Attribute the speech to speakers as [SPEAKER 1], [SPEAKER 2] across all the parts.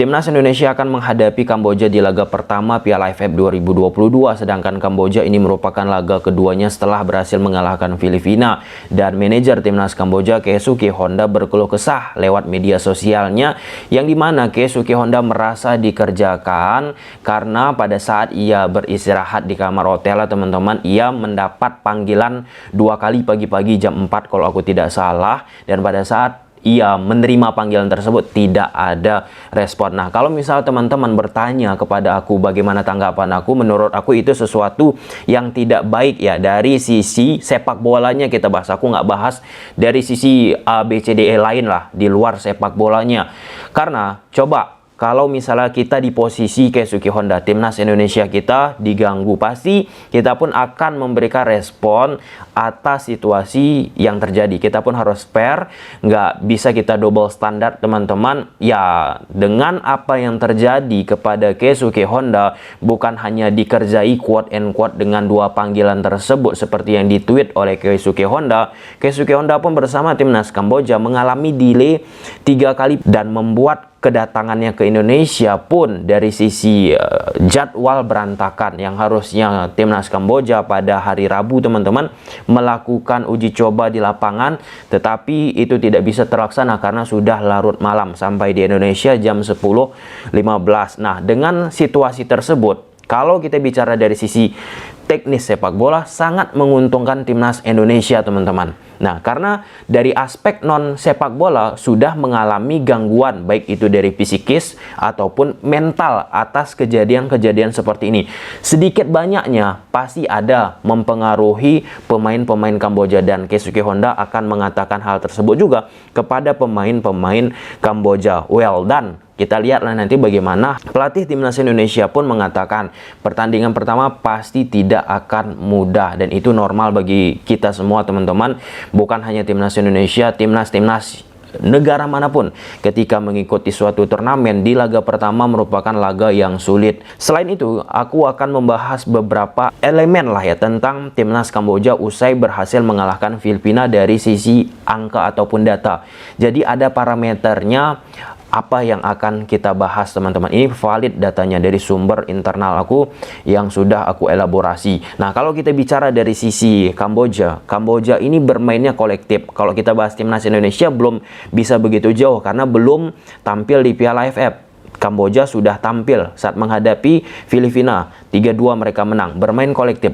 [SPEAKER 1] Timnas Indonesia akan menghadapi Kamboja di laga pertama Piala AFF 2022, sedangkan Kamboja ini merupakan laga keduanya setelah berhasil mengalahkan Filipina. Dan manajer Timnas Kamboja Keisuke Honda berkeluh kesah lewat media sosialnya, yang dimana Keisuke Honda merasa dikerjakan karena pada saat ia beristirahat di kamar hotel, teman-teman, ia mendapat panggilan 2 kali pagi-pagi jam 4 kalau aku tidak salah, dan pada saat ia menerima panggilan tersebut tidak ada respon. Nah, kalau misal teman-teman bertanya kepada aku bagaimana tanggapan aku, menurut aku itu sesuatu yang tidak baik ya. Dari sisi sepak bolanya kita bahas, aku nggak bahas dari sisi A, B, C, D, E lain lah di luar sepak bolanya. Karena coba kalau misalnya kita di posisi Keisuke Honda, Timnas Indonesia kita diganggu, pasti kita pun akan memberikan respon atas situasi yang terjadi. Kita pun harus fair, nggak bisa kita double standar, teman-teman. Ya, dengan apa yang terjadi kepada Keisuke Honda, bukan hanya dikerjai quote and quote dengan 2 panggilan tersebut seperti yang ditweet oleh Keisuke Honda. Keisuke Honda pun bersama Timnas Kamboja mengalami delay 3 kali dan membuat kedatangannya ke Indonesia pun dari sisi jadwal berantakan, yang harusnya Timnas Kamboja pada hari Rabu, teman-teman, melakukan uji coba di lapangan, tetapi itu tidak bisa terlaksana karena sudah larut malam sampai di Indonesia jam 10.15. Nah, dengan situasi tersebut, kalau kita bicara dari sisi teknis sepak bola, sangat menguntungkan Timnas Indonesia, teman-teman. Nah, karena dari aspek non sepak bola sudah mengalami gangguan, baik itu dari psikis ataupun mental atas kejadian-kejadian seperti ini. Sedikit banyaknya pasti ada mempengaruhi pemain-pemain Kamboja, dan Keisuke Honda akan mengatakan hal tersebut juga kepada pemain-pemain Kamboja. Well done. Kita lihatlah nanti bagaimana. Pelatih Timnas Indonesia pun mengatakan pertandingan pertama pasti tidak akan mudah, dan itu normal bagi kita semua, teman-teman. Bukan hanya Timnas Indonesia, timnas negara manapun ketika mengikuti suatu turnamen, di laga pertama merupakan laga yang sulit. Selain itu, aku akan membahas beberapa elemen lah ya tentang Timnas Kamboja usai berhasil mengalahkan Filipina dari sisi angka ataupun data. Jadi ada parameternya apa yang akan kita bahas, teman-teman. Ini valid datanya dari sumber internal aku yang sudah aku elaborasi. Nah, kalau kita bicara dari sisi Kamboja, Kamboja ini bermainnya kolektif. Kalau kita bahas Timnas Indonesia belum bisa begitu jauh karena belum tampil di Piala AFF. Kamboja sudah tampil saat menghadapi Filipina, 3-2 mereka menang, bermain kolektif.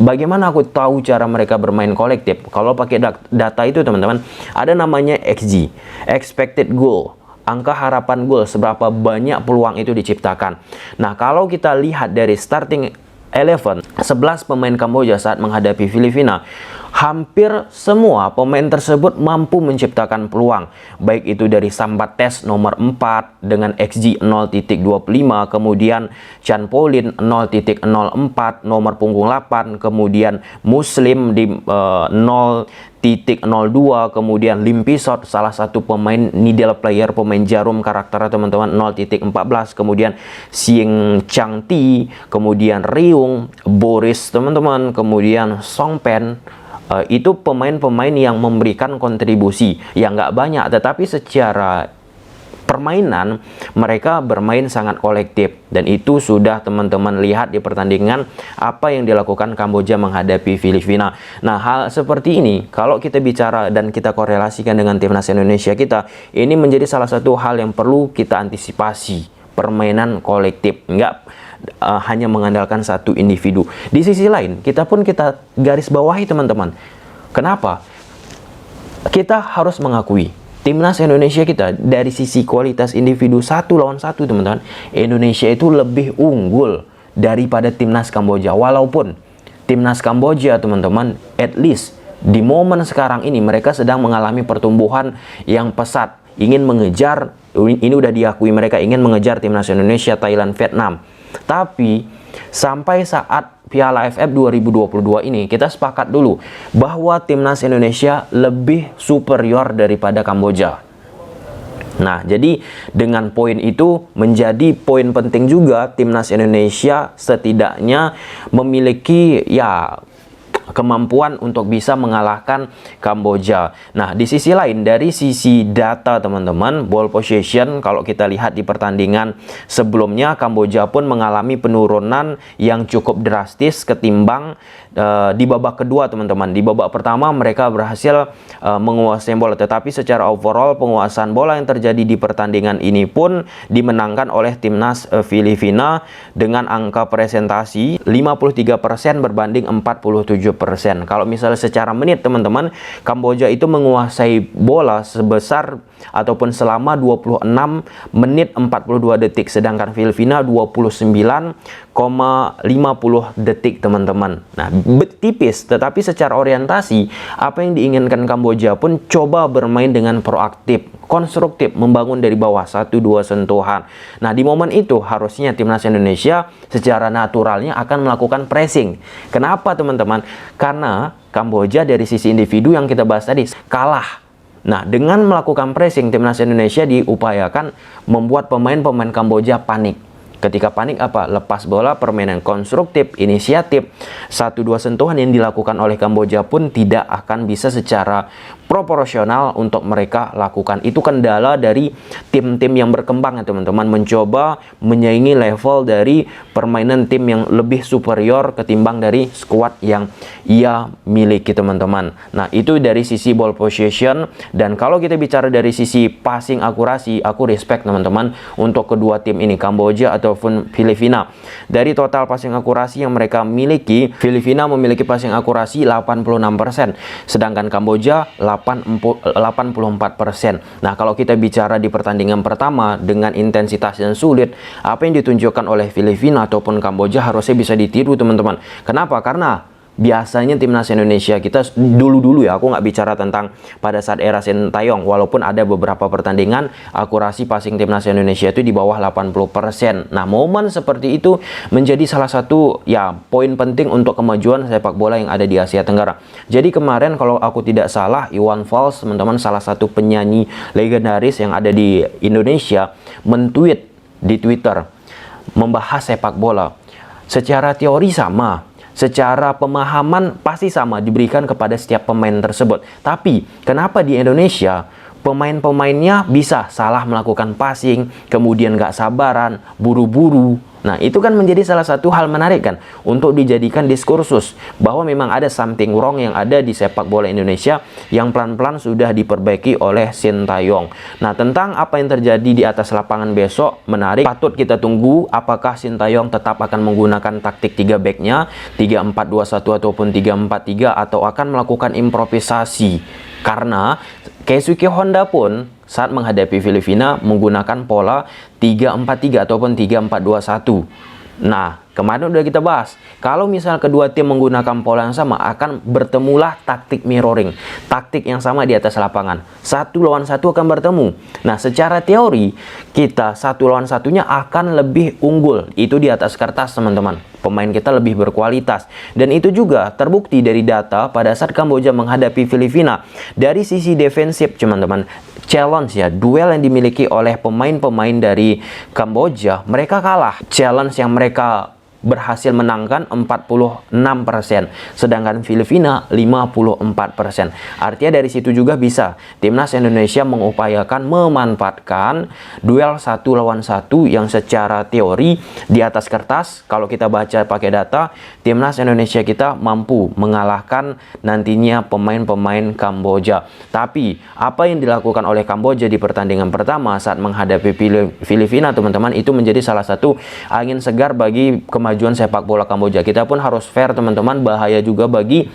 [SPEAKER 1] Bagaimana aku tahu cara mereka bermain kolektif? Kalau pakai data itu, teman-teman, ada namanya XG, expected goal, angka harapan gol, seberapa banyak peluang itu diciptakan. Nah, kalau kita lihat dari starting 11 pemain Kamboja saat menghadapi Filipina, hampir semua pemain tersebut mampu menciptakan peluang, baik itu dari Sambat Tes nomor 4 dengan XG 0.25, kemudian Chan Polin 0.04, nomor punggung 8, kemudian Muslim di 0.02, kemudian Limpisot, salah satu pemain needle player, pemain jarum karakter, teman-teman, 0.14, kemudian Sing Chang Ti, kemudian Riung, Boris, teman-teman, kemudian Song Pen. Itu pemain-pemain yang memberikan kontribusi yang nggak banyak, tetapi secara permainan mereka bermain sangat kolektif, dan itu sudah teman-teman lihat di pertandingan apa yang dilakukan Kamboja menghadapi Filipina. Nah, hal seperti ini kalau kita bicara dan kita korelasikan dengan Timnas Indonesia kita, ini menjadi salah satu hal yang perlu kita antisipasi, permainan kolektif, nggak hanya mengandalkan satu individu. Di sisi lain, kita garis bawahi, teman-teman. Kenapa? Kita harus mengakui Timnas Indonesia kita dari sisi kualitas individu 1 lawan 1, teman-teman, Indonesia itu lebih unggul daripada Timnas Kamboja. Walaupun Timnas Kamboja, teman-teman, at least di momen sekarang ini mereka sedang mengalami pertumbuhan yang pesat, ingin mengejar, ini udah diakui, mereka ingin mengejar Timnas Indonesia, Thailand, Vietnam. Tapi sampai saat Piala AFF 2022 ini, kita sepakat dulu bahwa Timnas Indonesia lebih superior daripada Kamboja. Nah, jadi dengan poin itu menjadi poin penting juga Timnas Indonesia setidaknya memiliki ya kemampuan untuk bisa mengalahkan Kamboja. Nah, di sisi lain, dari sisi data teman-teman, ball possession, kalau kita lihat di pertandingan sebelumnya, Kamboja pun mengalami penurunan yang cukup drastis ketimbang di babak kedua teman-teman. Di babak pertama mereka berhasil menguasai bola, tetapi secara overall penguasaan bola yang terjadi di pertandingan ini pun dimenangkan oleh timnas Filipina dengan angka presentasi 53% berbanding 47%. Kalau misalnya secara menit teman-teman, Kamboja itu menguasai bola sebesar ataupun selama 26 menit 42 detik, sedangkan Filipina 29,50 detik teman-teman. Nah, tipis, tetapi secara orientasi apa yang diinginkan Kamboja pun coba bermain dengan proaktif, konstruktif, membangun dari bawah 1-2 sentuhan. Nah, di momen itu harusnya timnas Indonesia secara naturalnya akan melakukan pressing. Kenapa teman-teman? Karena Kamboja dari sisi individu yang kita bahas tadi kalah. Nah, dengan melakukan pressing, timnas Indonesia diupayakan membuat pemain-pemain Kamboja panik. Ketika panik apa? Lepas bola, permainan konstruktif, inisiatif, 1-2 sentuhan yang dilakukan oleh Kamboja pun tidak akan bisa secara proporsional untuk mereka lakukan. Itu kendala dari tim-tim yang berkembang ya teman-teman, mencoba menyaingi level dari permainan tim yang lebih superior ketimbang dari skuad yang ia miliki teman-teman. Nah, itu dari sisi ball possession. Dan kalau kita bicara dari sisi passing akurasi, aku respect teman-teman untuk kedua tim ini, Kamboja ataupun Filipina. Dari total passing akurasi yang mereka miliki, Filipina memiliki passing akurasi 86%, sedangkan Kamboja 84%. Nah, kalau kita bicara di pertandingan pertama dengan intensitas yang sulit, apa yang ditunjukkan oleh Filipina ataupun Kamboja harusnya bisa ditiru teman-teman. Kenapa? Karena biasanya timnas Indonesia kita dulu-dulu ya, aku nggak bicara tentang pada saat era Sintayong, walaupun ada beberapa pertandingan akurasi passing timnas Indonesia itu di bawah 80%. Nah, momen seperti itu menjadi salah satu ya poin penting untuk kemajuan sepak bola yang ada di Asia Tenggara. Jadi kemarin kalau aku tidak salah, Iwan Fals teman-teman, salah satu penyanyi legendaris yang ada di Indonesia, men-tweet di Twitter membahas sepak bola. Secara teori sama, secara pemahaman pasti sama diberikan kepada setiap pemain tersebut. Tapi kenapa di Indonesia pemain-pemainnya bisa salah melakukan passing, kemudian nggak sabaran, buru-buru? Nah, itu kan menjadi salah satu hal menarik kan untuk dijadikan diskursus bahwa memang ada something wrong yang ada di sepak bola Indonesia yang pelan-pelan sudah diperbaiki oleh Sintayong. Nah, tentang apa yang terjadi di atas lapangan besok menarik, patut kita tunggu apakah Sintayong tetap akan menggunakan taktik 3 backnya 3-4-2-1 ataupun 3-4-3 atau akan melakukan improvisasi. Karena Keisuke Honda pun saat menghadapi Filipina menggunakan pola 3-4-3 ataupun 3-4-2-1. Nah, kemarin udah kita bahas, kalau misal kedua tim menggunakan pola yang sama, akan bertemulah taktik mirroring, taktik yang sama di atas lapangan. 1 lawan 1 akan bertemu. Nah, secara teori, kita 1 lawan 1-nya akan lebih unggul. Itu di atas kertas, teman-teman. Pemain kita lebih berkualitas. Dan itu juga terbukti dari data pada saat Kamboja menghadapi Filipina. Dari sisi defensif, teman-teman, challenge ya, duel yang dimiliki oleh pemain-pemain dari Kamboja, mereka kalah. Challenge yang mereka berhasil menangkan 46%, sedangkan Filipina 54%. Artinya dari situ juga bisa timnas Indonesia mengupayakan memanfaatkan duel 1 lawan 1 yang secara teori di atas kertas, kalau kita baca pakai data, timnas Indonesia kita mampu mengalahkan nantinya pemain-pemain Kamboja. Tapi apa yang dilakukan oleh Kamboja di pertandingan pertama saat menghadapi Filipina, teman-teman, itu menjadi salah satu angin segar bagi kemajuan sepak bola Kamboja. Kita pun harus fair, teman-teman, bahaya juga bagi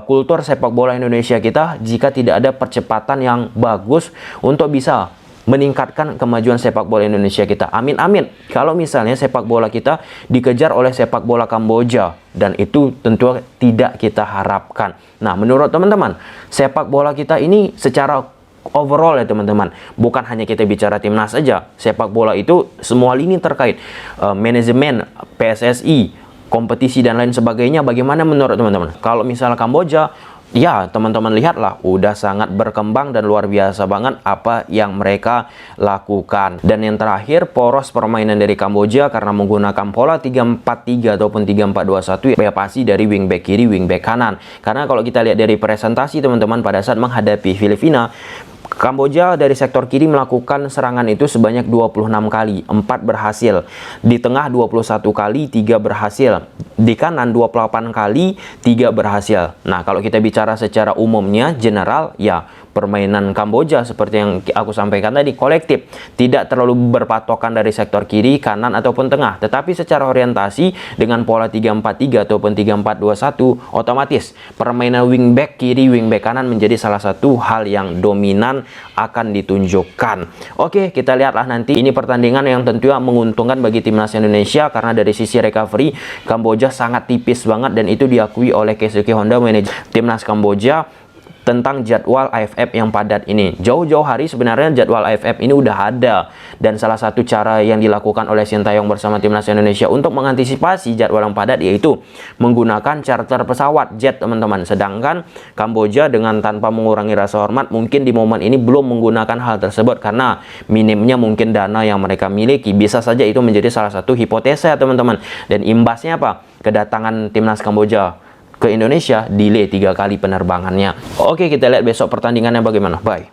[SPEAKER 1] kultur sepak bola Indonesia kita jika tidak ada percepatan yang bagus untuk bisa meningkatkan kemajuan sepak bola Indonesia kita. Amin amin. Kalau misalnya sepak bola kita dikejar oleh sepak bola Kamboja, dan itu tentu tidak kita harapkan. Nah, menurut teman-teman, sepak bola kita ini secara overall ya teman-teman, bukan hanya kita bicara timnas saja, sepak bola itu semua lini terkait, manajemen, PSSI, kompetisi dan lain sebagainya. Bagaimana menurut teman-teman? Kalau misalnya Kamboja ya teman-teman lihatlah, udah sangat berkembang dan luar biasa banget apa yang mereka lakukan. Dan yang terakhir, poros permainan dari Kamboja karena menggunakan pola 3-4-3 ataupun 3-4-2-1, ya pasti dari wingback kiri, wingback kanan. Karena kalau kita lihat dari presentasi teman-teman pada saat menghadapi Filipina, Kamboja dari sektor kiri melakukan serangan itu sebanyak 26 kali, 4 berhasil. Di tengah 21 kali, 3 berhasil. Di kanan 28 kali, 3 berhasil. Nah, kalau kita bicara secara umumnya, general, ya permainan Kamboja seperti yang aku sampaikan tadi, kolektif. Tidak terlalu berpatokan dari sektor kiri, kanan, ataupun tengah. Tetapi secara orientasi dengan pola 3-4-3 ataupun 3-4-2-1, otomatis permainan wingback kiri, wingback kanan menjadi salah satu hal yang dominan akan ditunjukkan. Oke, kita lihatlah nanti. Ini pertandingan yang tentunya menguntungkan bagi timnas Indonesia karena dari sisi recovery Kamboja sangat tipis banget, dan itu diakui oleh Keisuke Honda, manajer timnas Kamboja, tentang jadwal AFF yang padat ini. Jauh-jauh hari sebenarnya jadwal AFF ini udah ada, dan salah satu cara yang dilakukan oleh Sintayong bersama timnas Indonesia untuk mengantisipasi jadwal yang padat yaitu menggunakan charter pesawat jet teman-teman. Sedangkan Kamboja dengan tanpa mengurangi rasa hormat mungkin di momen ini belum menggunakan hal tersebut karena minimnya mungkin dana yang mereka miliki. Bisa saja itu menjadi salah satu hipotesa teman-teman, dan imbasnya apa? Kedatangan timnas Kamboja ke Indonesia delay 3 kali penerbangannya. Oke, kita lihat besok pertandingannya bagaimana. Bye.